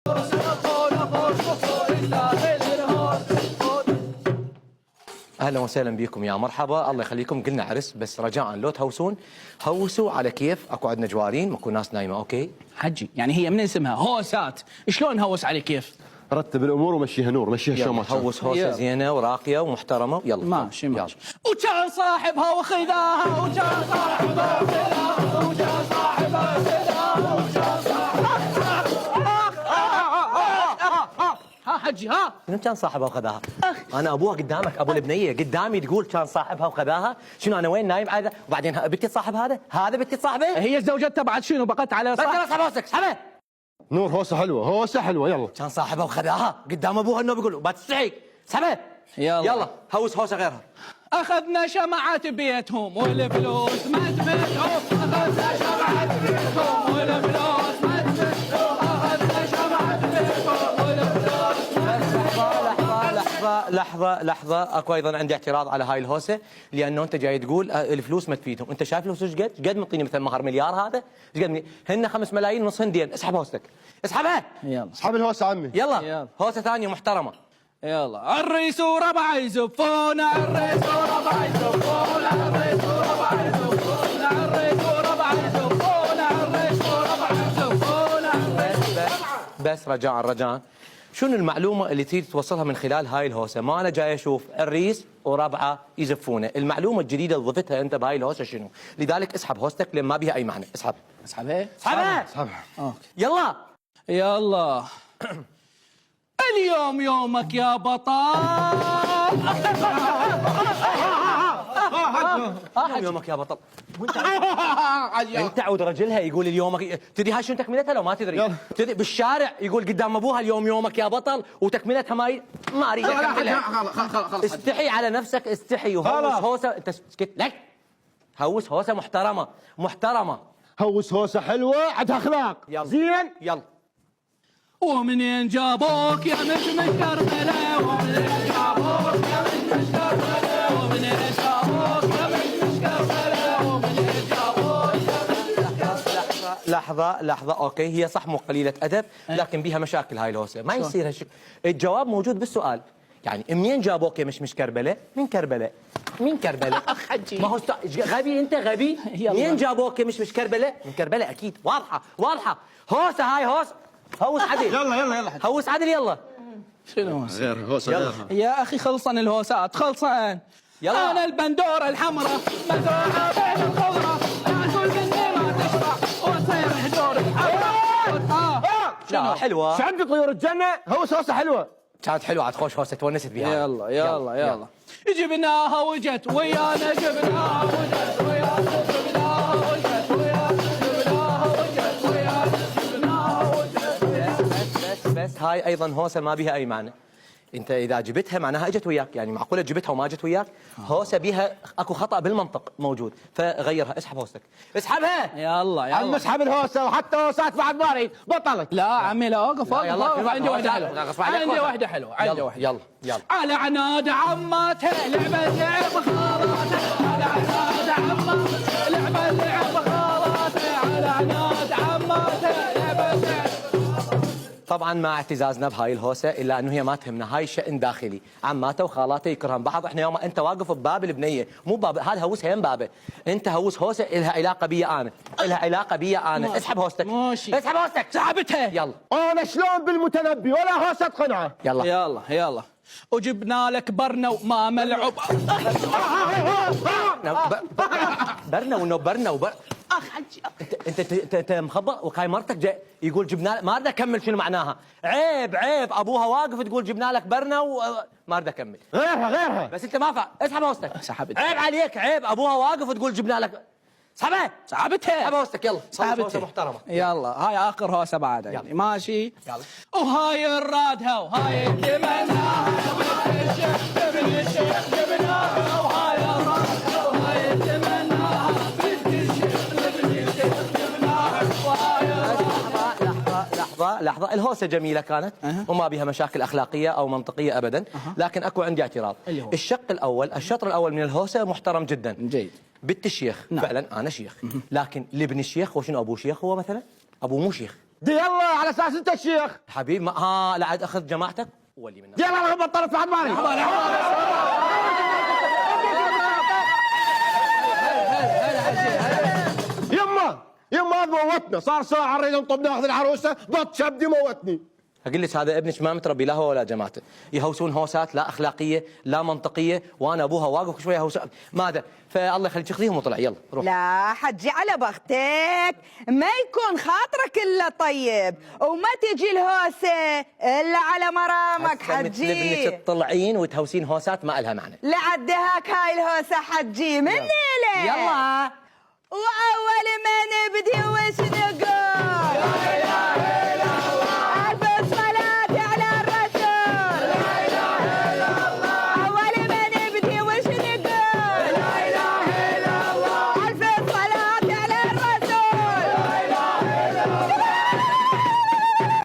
اهلا وسهلا بكم يا مرحبا، الله يخليكم. قلنا عرس بس رجاء لو تهوسون هوسوا على كيف. اكو عندنا جوارين، ماكو ناس نايمه. اوكي حجي يعني هي من اسمها هوسات، شلون نهوس على كيف؟ رتب الامور ومشيها نور، مشيها شلون ما تشوف. هوس هوسه زينه وراقيه ومحترمه. يلا ماشي ماشي. وكان صاحبها وخذاها، وكان صاحبها وخذاها، وكان صاحبها وخذاها، وكان صاحبها. ها حجي ها شنو كان صاحبها وخذاها؟ انا ابوها قدامك، ابو البنيه قدامي تقول كان صاحبها وخذاها. شنو انا وين نايم عاده؟ وبعدين بنتي تصاحب هذا بنتي تصاحبه. هي زوجتها بعد شنو بقت على بس يلا اسحب هوسك اسحبها. نور هوسه حلوه، هوسه حلوه. يلا كان صاحبها وخذاها قدام ابوها انه بيقول ما تستحي. اسحبها يلا هوس هوسه غيرها. اخذنا شمعات بيتهم والفلوس ما تفيدهم، اخذنا شمعات بيتهم والفلوس ما تفيدهم، اخذنا شمعات بيتهم والفلوس ما تفيدهم. لحظة اكو ايضا عندي اعتراض على هاي الهوسه، لانه انت جاي تقول الفلوس ما تفيدهم. انت شايف الفلوس ايش قد؟ ايش قد معطيني مثلا مهر مليار هذا؟ ايش قد؟ هن 5 ملايين ونص هندين. اسحب هوستك اسحبها. يلا اسحب الهوسه عمي. يلا هوسه ثانيه محترمه. يلا الريس وربع يزفون، الريس وربع يزفون، الريس وربع يزفون، الريس وربع يزفون، الريس وربع يزفون. بس رجاء شنو المعلومه اللي تريد توصلها من خلال هاي الهوسه؟ ما انا جاي اشوف الريس وربعه يزفونه. المعلومه الجديده اللي ضفتها انت بهاي الهوسه شنو؟ لذلك اسحب هوستك لان ما بها اي معنى. اسحبها اسحبها يلا يلا. اليوم يومك يا بطل. يومك يا بطل. انت عود رجلها يقول اليومك. تدري هاي شنو تكملتها لو ما تدري؟ تدري بالشارع يقول قدام ابوها اليوم يومك يا بطل، وتكملتها ما اريد اكملها. خلاص استحي على نفسك، استحي وهوس هوسه. انت اسكت لك. هوس هوسه محترمه. هوس هوسه حلوه عندها اخلاق. زين يلا. ومنين جابوك يا مش كربلاء، ومنين جابوك يا مش كربلاء، ومنين جابوك يا مش كربلاء، ومنين جابوك يا لحظة اوكي، هي صح مو قليلة ادب لكن بيها مشاكل هاي الهوسة. ما يصير هالشيء. الجواب موجود بالسؤال. يعني منين جابوك يا مش كربلاء؟ من كربلاء. حجي ما هو غبي انت غبي. منين جابوك يا مش كربلاء؟ من كربلاء اكيد. واضحة هوسة هاي هوسة. هوس عدل. يلا هوس عدل يلا. شنو غير هوسه غيرها. يا اخي خلصن الهوسات خلصن. يلا انا البندوره الحمراء مزروعه بين الخضره، اكل مني ما تشبع وتصير هدور الحمراء. لا حلوة. شو عندي طيور الجنه؟ هوسه حلوه. كانت حلوة عاد خوش هوسة تونست بها. يلا جبناها وجت ويانا، جبناها وجت ويانا، جبناها وجت ويانا، جبناها وجت ويانا، جبناها وجت ويانا. بس هاي ايضا هوسه ما بيها اي معنى. انت اذا جبتها معناها اجت وياك، يعني معقوله جبتها وما اجت وياك؟ هوسه بيها اكو خطا بالمنطق موجود، فغيرها. اسحب هوستك اسحبها. يلا عم اسحب الهوسه، وحتى هوسات بعد بارد بطلت. لا عمي لا اوقف يلا عندي واحده حلوه، يلا على عناد عماتها لعب خالاتها، على عناد عماتها لعب خالاتها، على عناد عماتها لعب. طبعا مع اعتزازنا بهاي الهوسه الا انه هي ما تهمنا، هاي شأن داخلي. عماته وخالاته يكرهن بعض. احنا يوم انت واقف بباب البنيه مو باب هذا هوس هم بابه. انت هوس هوسه الها علاقه بي انا، اسحب هوستك. اسحب هوستك. سحبتها. يلا. انا شلون بالمتنبي ولا هوسه قنعه. يلا وجبنا لك برنو ما ملعوب. برنو انت مخبط. وكاي مرتك جاي يقول جبنا، ما اريد اكمل شنو معناها. عيب ابوها واقف تقول جبنا لك برنو، ما اريد اكمل. غيرها بس انت ما اسحب هوستك. سحبتها. عيب عليك، ابوها واقف تقول جبنا لك. سحبتها. اسحب هوستك. يلا هوسه محترمه. يلا هاي اخر هوسه بعد يعني. ماشي يلا. وهاي الرادها وهاي تمناها ابن الشيخ جبناها، وهاي الرادها وهاي تمناها ابن الشيخ جبناها، وهاي لحظة الهوسة جميلة كانت وما بها مشاكل أخلاقية أو منطقية أبدا. لكن أكو عندي اعتراض. الشطر الأول من الهوسة محترم جدا جيد. بنت الشيخ. فعلا أنا شيخ. لكن لابن الشيخ هو شنو؟ أبو شيخ هو مثلا؟ أبو مو شيخ. دي يلا على اساس انت الشيخ. حبيبي ما لا عاد اخذ جماعتك ولي منك. يلا انا بطلت بعد مالي. يما موتنا، صار ساعة نريد نطب ناخذ العروسة، بط شبدي موتني. اقول لك هذا ابنك ما متربي لا هو ولا جماعته، يهوسون هوسات لا اخلاقيه لا منطقيه، وانا ابوها واقف كل شويه هوسات ماذا، فالله يخليك خذيهم وطلع يلا روح. لا حجي على بختك، ما يكون خاطرك الا طيب، وما تجي الهوسه الا على مرامك حجي. ابنك تطلعين وتهوسين هوسات ما لها معنى. لعدهاك هاي الهوسه حجي مني لك. يلا واول ما نبدي وش نقول؟